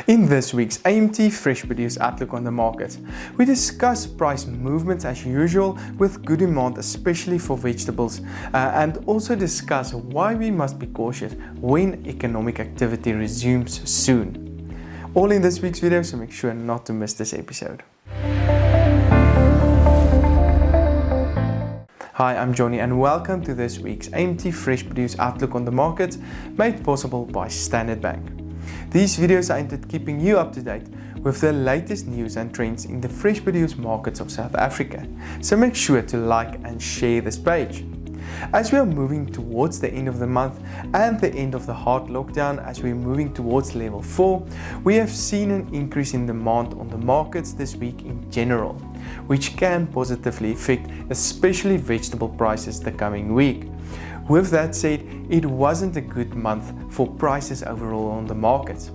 In this week's AMT Fresh Produce Outlook on the Market, we discuss price movements as usual with good demand, especially for vegetables, and also discuss why we must be cautious when economic activity resumes soon. All in this week's video, so make sure not to miss this episode. Hi, I'm Johnny and welcome to this week's AMT Fresh Produce Outlook on the Market, made possible by Standard Bank. These videos are aimed at keeping you up to date with the latest news and trends in the fresh produce markets of South Africa, so make sure to like and share this page. As we are moving towards the end of the month and the end of the hard lockdown, as we're moving towards level 4, we have seen an increase in demand on the markets this week in general, which can positively affect especially vegetable prices the coming week. With that said, it wasn't a good month for prices overall on the markets.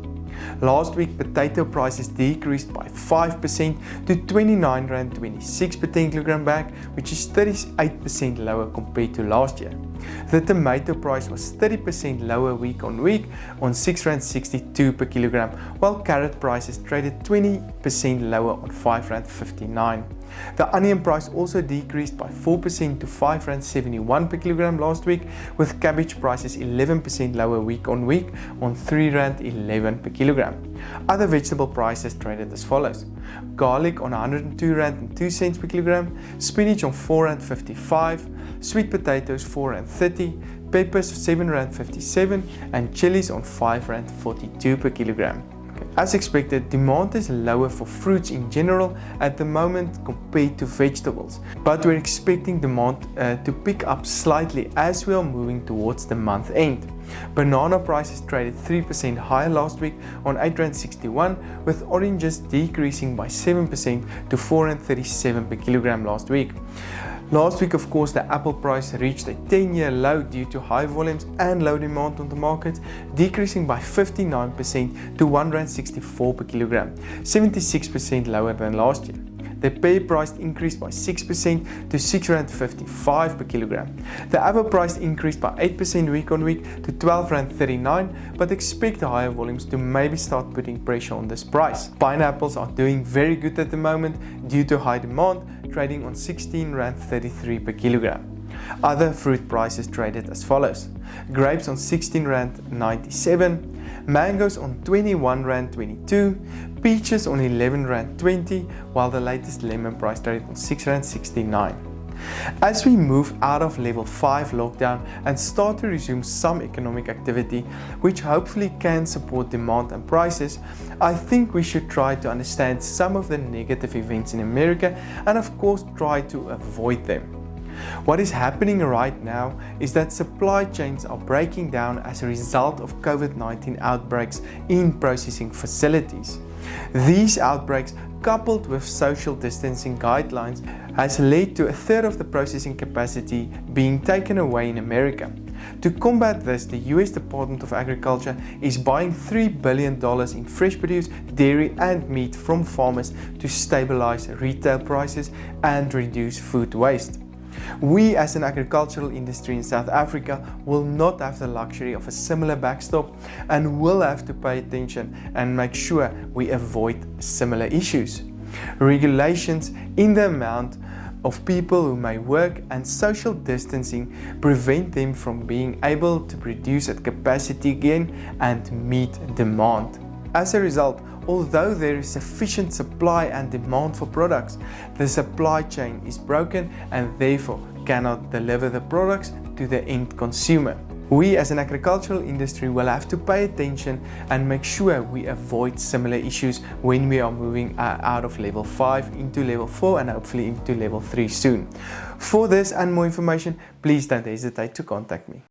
Last week, potato prices decreased by 5% to R29.26 per 10 kilogram bag, which is 38% lower compared to last year. The tomato price was 30% lower week on week on R6.62 per kilogram, while carrot prices traded 20% lower on R5.59. The onion price also decreased by 4% to R5.71 per kilogram last week, with cabbage prices 11% lower week on week on R3.11 per kilogram. Other vegetable prices traded as follows: garlic on R102.02 per kilogram, spinach on R4.55, sweet potatoes R4.30, peppers R7.57, and chilies on R5.42 per kilogram. As expected, demand is lower for fruits in general at the moment compared to vegetables, but we're expecting demand to pick up slightly as we are moving towards the month end. Banana prices traded 3% higher last week on R8.61, with oranges decreasing by 7% to R4.37 per kilogram last week. Last week, of course, the apple price reached a 10-year low due to high volumes and low demand on the market, decreasing by 59% to R1.64 per kilogram, 76% lower than last year. The pear price increased by 6% to R6.55 per kilogram. The apple price increased by 8% week on week to R12.39, but expect the higher volumes to maybe start putting pressure on this price. Pineapples are doing very good at the moment due to high demand, trading on R16.33 per kilogram. Other fruit prices traded as follows: grapes on R16.97, mangoes on R21.22, peaches on R11.20, while the latest lemon price traded on R6.69. As we move out of level 5 lockdown and start to resume some economic activity, which hopefully can support demand and prices, I think we should try to understand some of the negative events in America and of course try to avoid them. What is happening right now is that supply chains are breaking down as a result of COVID-19 outbreaks in processing facilities. These outbreaks, coupled with social distancing guidelines, has led to a third of the processing capacity being taken away in America. To combat this, the US Department of Agriculture is buying $3 billion in fresh produce, dairy and meat from farmers to stabilize retail prices and reduce food waste. We as an agricultural industry in South Africa will not have the luxury of a similar backstop and will have to pay attention and make sure we avoid similar issues. Regulations in the amount of people who may work and social distancing prevent them from being able to produce at capacity again and meet demand. As a result, although there is sufficient supply and demand for products, the supply chain is broken and therefore cannot deliver the products to the end consumer. We as an agricultural industry will have to pay attention and make sure we avoid similar issues when we are moving out of level 5 into level 4 and hopefully into level 3 soon. For this and more information, please don't hesitate to contact me.